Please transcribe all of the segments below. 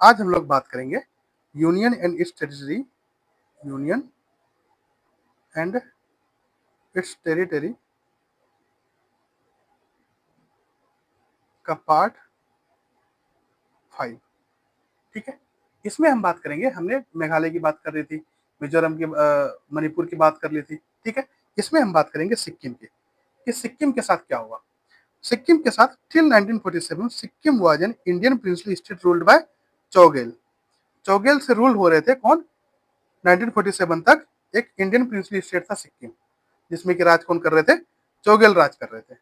आज हम लोग बात करेंगे union and it's territory, union and it's territory का पार्ट 5। ठीक है, इसमें हम बात करेंगे, हमने मेघालय की बात कर रही थी, मिजोरम की, मणिपुर की बात कर ली थी। ठीक है, इसमें हम बात करेंगे सिक्किम की, कि सिक्किम के साथ क्या हुआ। सिक्किम के साथ till 1947 Sikkim was an Indian princely state ruled by Chogyal. Chogyal से रूल हो रहे थे कौन? 1947 तक एक इंडियन प्रिंसली स्टेट था सिक्किम, जिसमें कि राज कौन कर रहे थे? चौगेल राज कर रहे थे।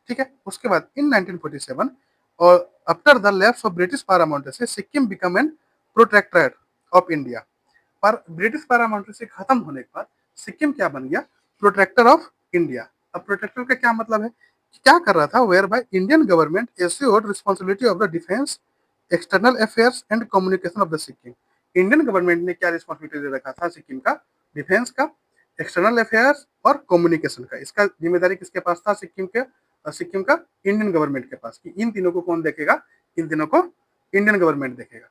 ठीक है, उसके बाद इन 1947 और after the lapse of British paramountcy Sikkim become a protectorate of India. पर ब्रिटिश पारामाउंटेसी खत्म होने के बाद सिक्किम क्या बन गया? Protector of India. अब प्रोटेक्टर का क्या मतलब है? क्या कर रहा था? Whereby Indian government assured responsibility of the defence, external affairs and communication of the Sikkim. Indian government ने क्या रिस्पॉन्सिबिलिटी दे रखा था सिक्किम का? डिफेंस का, एक्सटर्नल अफेयर्स और कम्युनिकेशन का। इसका जिम्मेदारी किसके पास था? सिक्किम का इंडियन गवर्नमेंट के पास। कि इन तीनों को कौन देखेगा? इन तीनों को इंडियन गवर्नमेंट देखेगा।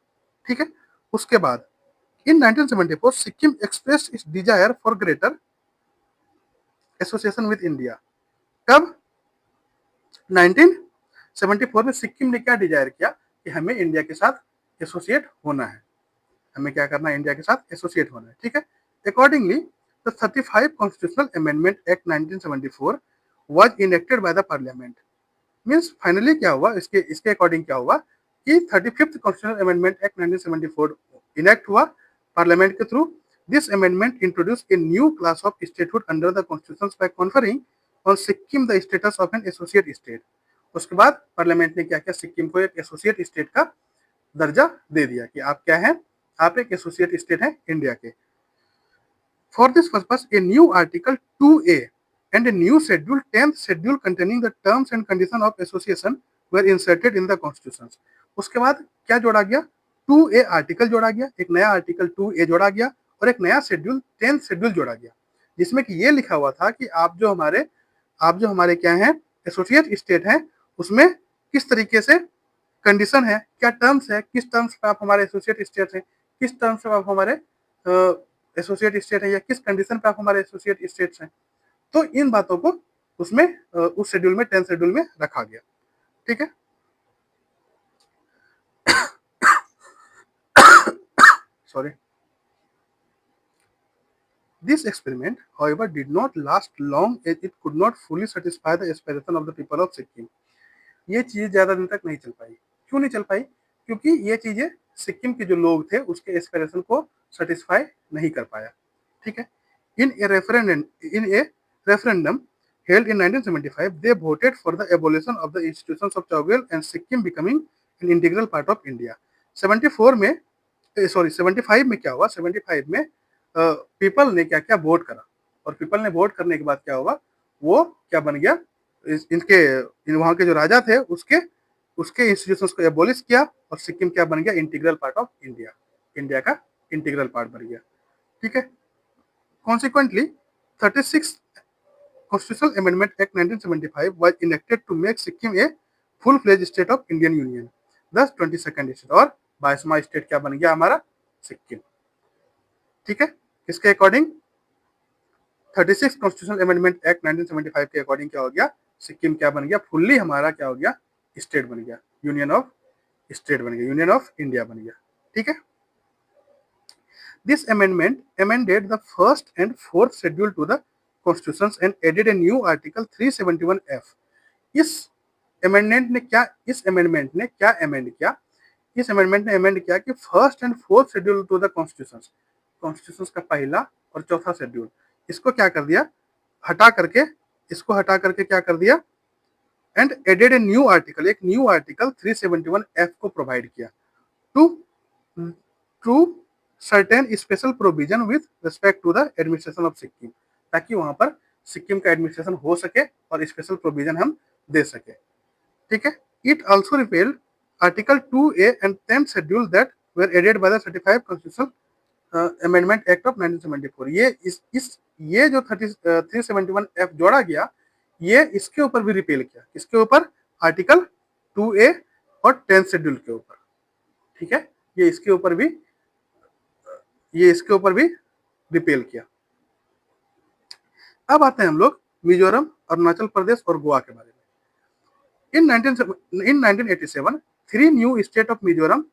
ठीक है, उसके बाद इन 1974 Sikkim express it's desire for greater association with India. कब? 1974 में सिक्किम ने क्या डिजायर किया कि हमें इंडिया के साथ एसोसिएट होना है, हमें क्या करना है? इंडिया के साथ एसोसिएट होना है। ठीक है, accordingly the 35 constitutional amendment act 1974 was enacted by the parliament. Means finally क्या हुआ? इसके इसके अकॉर्डिंग क्या हुआ कि 35th constitutional amendment act 1974 enact हुआ पार्लियामेंट के through. This amendment introduce a new class of statehood under the constitution bye conferring on Sikkim the status of an associate state. उसके बाद पार्लियामेंट ने क्या किया? सिक्किम को एक एसोसिएट स्टेट का दर्जा दे दिया कि आप क्या हैं? आप एक एसोसिएट स्टेट हैं इंडिया के। For this purpose A new article 2A and a new schedule, 10th schedule containing the terms and condition of association were inserted in the constitution। उसके बाद क्या जोड़ा गया? 2A आर्टिकल जोड़ा गया, एक नया आर्टिकल 2A जोड़ा गया और एक नया शेड्यूल 10th शेड्यूल जोड़ा गया, जिसमें कि ये लिखा हुआ था कि आप जो हमारे क्या हैं? एसोसिएट स्टेट हैं, उसमें किस तरीके से कंडीशन है, क्या टर्म्स है, किस टर्म्स पे आप हमारे एसोसिएट स्टेट हैं, किस टर्म्स पे आप हमारे एसोसिएट स्टेट है, या किस कंडीशन पे आप हमारे एसोसिएट स्टेट्स हैं। तो इन बातों को उसमें उस शेड्यूल में 10 शेड्यूल में रखा गया। ठीक है, sorry. This experiment, however, did not last long as it could not fully satisfy the aspiration of the people of Sikkim। ये चीजें ज्यादा दिन तक नहीं चल पाई। क्यों नहीं चल पाई? क्योंकि ये चीजें सिक्किम के जो लोग थे उसके एस्पिरेशन को सेटिस्फाई नहीं कर पाया। ठीक है, इन ए referendum held in 1975 they voted for the abolition of the institutions of Chowgel and Sikkim becoming an integral part of India। 74 में, सॉरी 75 में क्या हुआ? 75 में पीपल ने क्या क्या वोट करा, और पीपल ने वोट करने के बाद क्या हुआ? वो क्या बन गया? वहाँ के जो राजा थे उसके उसके इंस्टीट्यूशंस को एबोलिश किया और सिक्किम क्या बन गया? Integral part of India, India का इंटीग्रल पार्ट बन गया। ठीक है, consequently 36 Constitutional Amendment Act 1975 was enacted to make Sikkim a full-fledged state of Indian Union। Thus 22nd state और 22वां स्टेट क्या बन गया हमारा? सिक्किम। ठीक है, किसके अकॉर्डिंग? 36 कॉन्स्टिट्यूशनल अमेंडमेंट एक्ट 1975 के अकॉर्डिंग क्या हो गया? सिक्किम क्या बन गया? फुल्ली हमारा क्या हो गया? स्टेट बन गया, यूनियन ऑफ स्टेट बन गया, यूनियन ऑफ इंडिया बन गया। ठीक है, this amendment amended the first and fourth schedule to the constitutions and added a new article 371F। इस अमेंडमेंट ने क्या अमेंड किया? इस अमेंडमेंट ने अमेंड किया कि first and fourth schedule to the constitutions का पहला और चौथा शेड्यूल, इसको क्या कर दिया? हटा करके क्या कर दिया? And added a new article, एक न्यू आर्टिकल 371F को प्रोवाइड किया to to certain special provision with respect to the administration of Sikkim, ताकि वहां पर सिक्किम का एडमिनिस्ट्रेशन हो सके और स्पेशल प्रोविजन हम दे सके। ठीक है, it also repealed article 2A and 10th schedule that were added by the 35 constitutional amendment act of 1974। ये जो 371F जोड़ा गया, ये इसके ऊपर भी रिपेल किया। इसके ऊपर? आर्टिकल 2A और 10th शेड्यूल के ऊपर। ठीक है, ये इसके ऊपर भी ये इसके ऊपर भी रिपेल किया। अब आते हैं हम लोग मिजोरम, अरुणाचल प्रदेश और गोवा के बारे में। In 1987, three new states of Mizoram,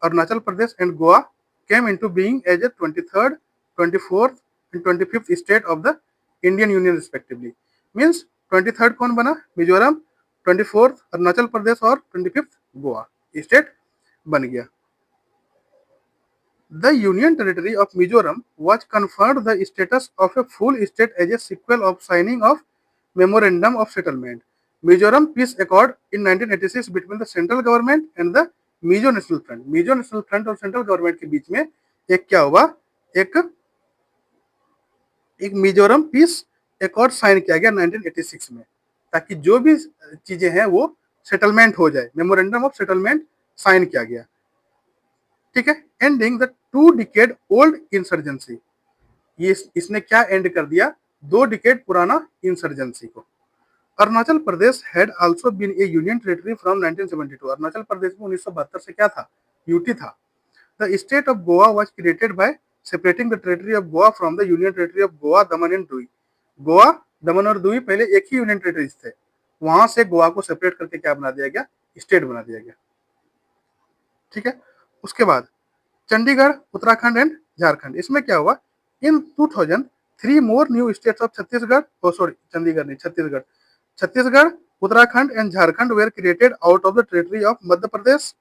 Arunachal Pradesh and Goa came into being as the 23rd, 24th and 25th state of the Indian Union respectively. Means 23rd कौन बना? मिजोरम, 24th अरुणाचल प्रदेश और 25th गोवा स्टेट बन गया। The Union Territory of Mizoram was conferred the status of a full state as a sequel of signing of Memorandum of Settlement. Mizoram Peace Accord in 1986 between the central government and the Mizo National Front. Mizo National Front और central government के बीच में एक क्या हुआ? एक एक Mizoram peace accord sign किया गया 1986 में, ताकि जो भी चीजें हैं वो सेटलमेंट हो जाए। मेमोरेंडम ऑफ सेटलमेंट साइन किया गया, ठीक है। Ending the 2 decade old insurgency, ये इसने क्या एंड कर दिया? 2 डिकेड पुराना इंसर्जेंसी को। Arunachal Pradesh had also been a union territory from 1972। Arunachal Pradesh में 1972 से क्या था? यूटी था। The state of Goa was created by separating the territory of Goa from the union territory of Goa, Daman and दुई। गोवा, दमन और दुई पहले एक ही यूनियन टेरिटरीज थे, वहां से गोवा को सेपरेट करके क्या बना दिया गया? स्टेट बना दिया गया, ठीक है। उसके बाद चंडीगढ़, उत्तराखंड एंड झारखंड, इसमें क्या हुआ? In 2003 more new states of Chhattisgarh, sorry Chandigarh नहीं, Chhattisgarh, Chhattisgarh, Uttarakhand and Jharkhand were created out of the territory of Madhya Pradesh,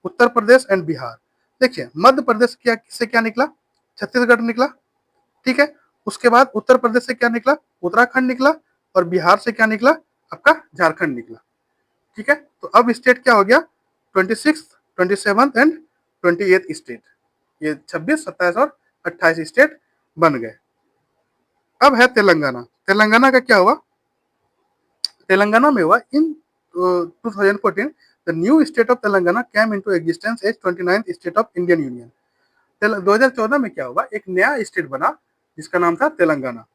Uttar Pradesh and Bihar. देखिए मध्य प्रदेश क्या से क्या निकला? छत्तीसगढ़ निकला, ठीक है। उसके बाद उत्तर प्रदेश से क्या निकला? उत्तराखंड निकला, और बिहार से क्या निकला? आपका झारखंड निकला, ठीक है। तो अब स्टेट क्या हो गया? 26, 27 एंड 28 स्टेट, ये 26, 27 और 28 स्टेट बन गए। अब है तेलंगाना। तेलंगाना का क्या हुआ? तेलंगाना में हुआ in 2014 the new state of Telangana came into existence as 29th state of Indian union. 2014 में क्या हुआ? एक नया स्टेट बना जिसका नाम था तेलंगाना,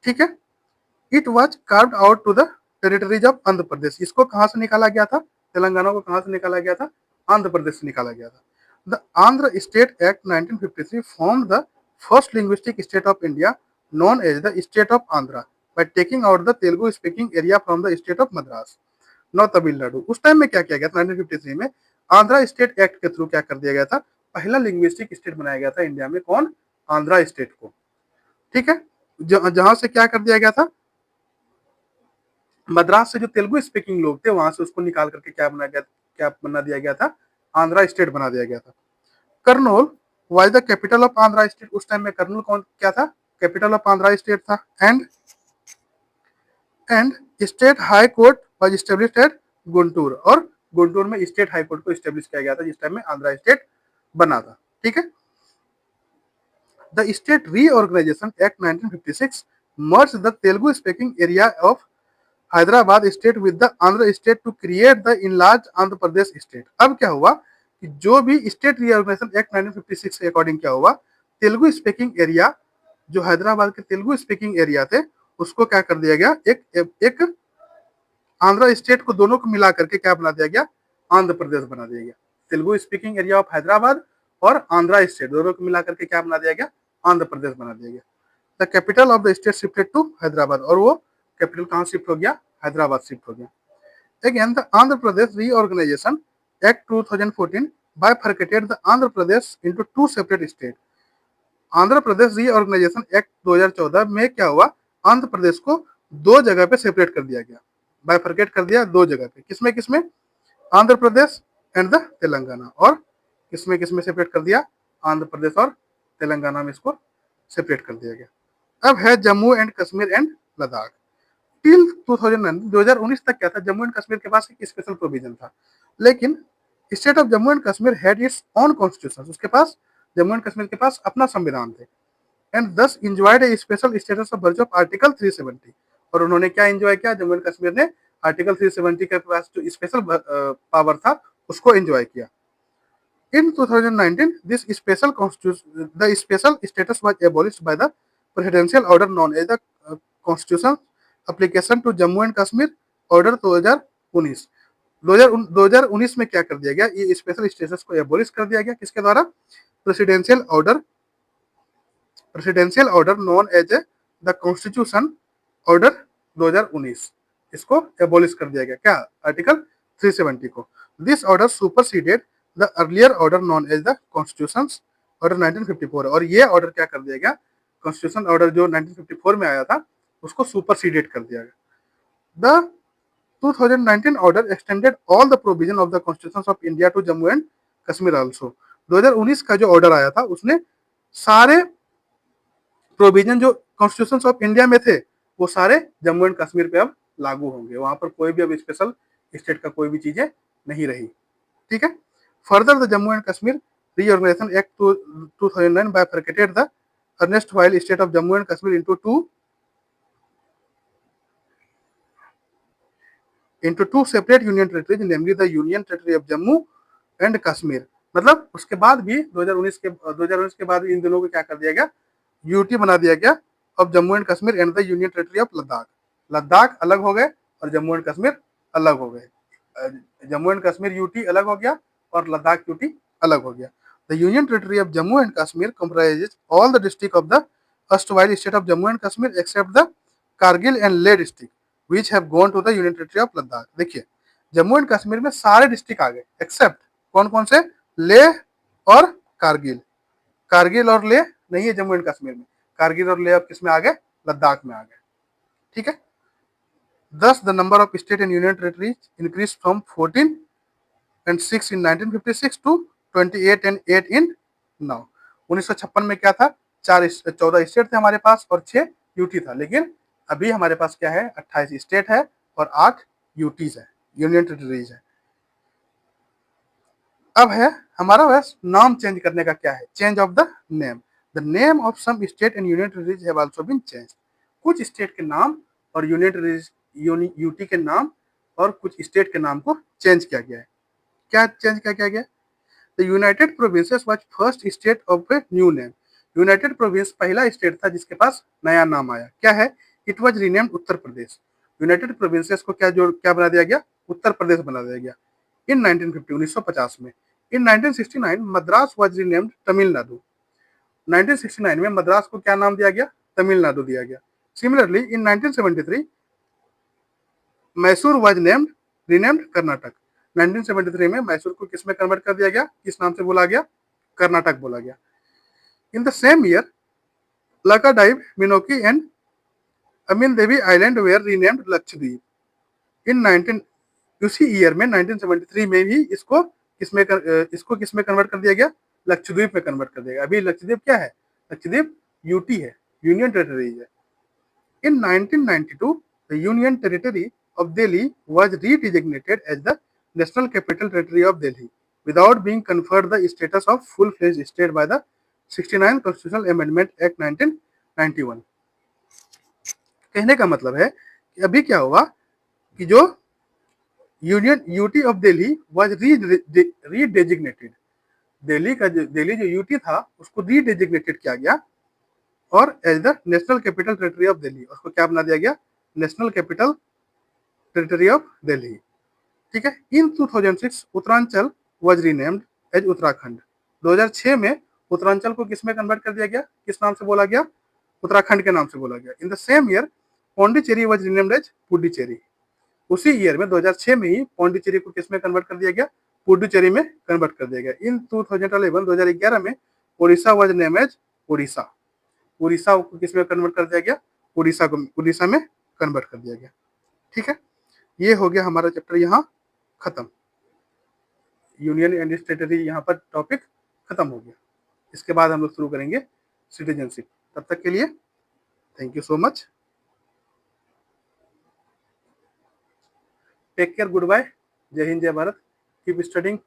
ठीक है। It was carved out to the territories of Andhra Pradesh. इसको कहां से निकाला गया था? तेलंगाना को कहां से निकाला गया था? आंध्र प्रदेश से निकाला गया था। The Andhra state act 1953 form the first linguistic state of India known as the state of Andhra by taking out the Telugu speaking area from the state of Madras, now Tamil Nadu. उस टाइम में क्या किया गया था? 1953 में आंध्रा स्टेट एक्ट के through क्या कर दिया गया था? पहला लिंग्विस्टिक स्टेट बनाया गया था इंडिया में। कौन? आंध्रा स्टेट को, ठीक है। जहां से क्या कर दिया गया था? मद्रास से जो तेलुगु स्पीकिंग लोग थे वहां से उसको निकाल करके क्या बना दिया गया था? आंध्रा स्टेट बना दिया गया था। Kurnool was the capital of Andhra state. उस टाइम में कर्नूल कौन क्या था? कैपिटल ऑफ आंध्रा स्टेट था। And state high court was established at Guntur, और गुंटूर में स्टेट हाई कोर्ट को एस्टेब्लिश किया गया था जिस टाइम में आंध्रा स्टेट बना था, ठीक है। The state reorganisation act 1956 merge the Telugu speaking area of Hyderabad state with the Andhra state to create the enlarge Andhra Pradesh state. अब क्या हुआ कि जो भी स्टेट रीऑर्गेनाइजेशन एक्ट 1956 के अकॉर्डिंग क्या हुआ? तेलुगु स्पीकिंग एरिया, जो हैदराबाद के तेलुगु स्पीकिंग एरिया थे, उसको क्या कर दिया गया? एक आंध्र स्टेट को, दोनों को मिला करके क्या बना दिया गया? आंध्र प्रदेश बना दिया गया। Telugu speaking area of Hyderabad और आंध्रा स्टेट दोनों को मिला करके क्या बना दिया गया? आंध्र प्रदेश बना दिया गया। The capital of the state shifted to Hyderabad, और वो कैपिटल कहाँ शिफ्ट हो गया? हैदराबाद शिफ्ट हो गया। Again, the Andhra Pradesh Reorganization Act 2014 bifurcated the Andhra Pradesh into 2 separate states. Andhra Pradesh reorganisation act 2014 में क्या हुआ? आंध्र प्रदेश को 2 जगह पे सेपरेट कर दिया गया, बाइफरकेट कर दिया 2 जगह पे। किसमें किसमें? Andhra Pradesh and the Telangana. और किसमें किसमें सेपरेट कर दिया? आंध्र प्रदेश और तेलंगाना में इसको सेपरेट कर दिया गया। अब है Jammu and Kashmir and Ladakh. Till 2019 तक क्या था? जम्मू एंड कश्मीर के पास एक स्पेशल प्रोविजन था, लेकिन state of Jammu and Kashmir had its own constitution. उसके पास, जम्मू एंड कश्मीर के पास अपना संविधान थे। एंड दस enjoyed A special status of वर्च ऑफ आर्टिकल 370। और उन्होंने क्या एंजॉय किया? जम्मू एंड कश्मीर ने आर्टिकल 370 के पास जो स्पेशल पावर था उसको एंजॉय किया। In 2019, this special constitution, the special status was abolished by the presidential order known as the Constitution Application to Jammu and Kashmir Order 2019। 2019 में क्या कर दिया गया, ये स्पेशल स्टेटस को एबोलिश कर दिया गया, किसके द्वारा, presidential order, presidential order known as a the constitution order 2019, इसको एबोलिश कर दिया गया, क्या, आर्टिकल 370 को। This order superseded the earlier order known as the constitution order 1954, और ये ऑर्डर क्या कर दिया गया, कॉन्स्टिट्यूशन ऑर्डर जो 1954 में आया था उसको सुपरसीडेड कर दिया गया। The 2019 order extended all the provision of the constitutions of India to Jammu and Kashmir also। 2019 का जो ऑर्डर आया था उसने सारे प्रोविजन जो कॉन्स्टिट्यूशन ऑफ इंडिया में थे वो सारे जम्मू एंड कश्मीर पे अब लागू होंगे, वहां पर कोई भी अब स्पेशल स्टेट का कोई भी चीजें नहीं रही, ठीक है। Further the Jammu and Kashmir reorganisation act 2009 bifurcated the erstwhile state of Jammu and Kashmir into two separate union territories, namely the Union Territory of Jammu and Kashmir। मतलब उसके बाद भी 2019 के बाद इन दोनों को क्या कर दिया गया, यूटी बना दिया गया of Jammu and Kashmir and the union territory of Ladakh. Ladakh अलग हो गए और जम्मू एंड कश्मीर अलग हो गए, जम्मू एंड कश्मीर यूटी अलग हो गया और लद्दाख यूटी अलग हो गया। The union territory of Jammu and Kashmir comprises all the district of the erstwhile state of Jammu and Kashmir except the Kargil and Leh district which have gone to the union territory of Ladakh. देखिए जम्मू एंड कश्मीर में सारे डिस्ट्रिक्ट आ गए एक्सेप्ट कौन कौन से, लेह और कारगिल। कारगिल और लेह नहीं है जम्मू एंड कश्मीर में, कारगिल और लेह अब किस में आ गए, लद्दाख में आ गए, ठीक है। Thus the number of state and union territories increased from 14 and 6 in 1956 to 28 and 8 in now। 1956 में क्या था, 14 स्टेट थे हमारे पास और 6 यूटी था, लेकिन अभी हमारे पास क्या है, 28 स्टेट है और 8 यूटीज है, यूनियन टेरिटरीज है। अब है हमारा बस नाम चेंज करने का, क्या है, change of the name. The name of some state and union territories have also been change. कुछ स्टेट के नाम और यूनियन टेरिटरीज यूटी के नाम और कुछ स्टेट के नाम को चेंज किया गया है। क्या चेंज किया गया, the United provinces was first state of a new name. United province पहला स्टेट था जिसके पास नया नाम आया, क्या है, it was renamed Uttar Pradesh. United provinces को क्या बना दिया गया, उत्तर प्रदेश बना दिया गया इन 1950 में। इन 1969 मद्रास वाज रीनेम्ड तमिलनाडु। 1969 में मद्रास को क्या नाम दिया गया, तमिलनाडु दिया गया। Similarly in 1973 Mysore was renamed Karnataka. 1973 में मैसूर को किस में कन्वर्ट कर दिया गया, किस नाम से बोला गया, कर्नाटक बोला गया। In the same year Laccadive, Minicoy and Amindivi island were renamed Lakshadweep. In 19 उसी ईयर में 1973 में भी इसको किसमें कन्वर्ट कर दिया गया, लक्षद्वीप में कन्वर्ट कर दिया गया। अभी लक्षद्वीप क्या है, लक्षद्वीप यूटी है, यूनियन टेरिटरी है। In 1992 the union territory of Delhi was redesignated as the national capital territory of Delhi without being conferred the status of full fledged state by the 69 constitutional amendment act 1991। कहने का मतलब है कि अभी क्या हुआ कि जो union UT of Delhi was redesignated, Delhi जो यूटी था उसको रीडेजिग्नेटेड किया गया और as the national capital territory of Delhi उसको क्या बना दिया गया, national capital territory of Delhi, ठीक है। In 2006 Uttaranchal was renamed as Uttarakhand. 2006 में उत्तरांचल को किस में कन्वर्ट कर दिया गया, किस नाम से बोला गया, उत्तराखंड के नाम से बोला गया। In the same year Pondicherry was renamed as Puducherry. उसी ईयर में 2006 में ही पौंडीचेरी को किस में कन्वर्ट कर दिया गया, पुडुचेरी में कन्वर्ट कर दिया गया। इन 2011 में Odisha was name as Odisha. Orissa को किस में कन्वर्ट कर दिया गया, उड़ीसा में कन्वर्ट कर दिया गया, ठीक है। ये हो गया हमारा चैप्टर यहाँ खत्म, यूनियन एंड टेरिटरी यहाँ पर टॉपिक खत्म हो गया। इसके बाद हम लोग शुरू करेंगे सिटीजनशिप। तब तक के लिए thank you so much, take care, goodbye, Jai Hind जय भारत, कीप स्टडिंग।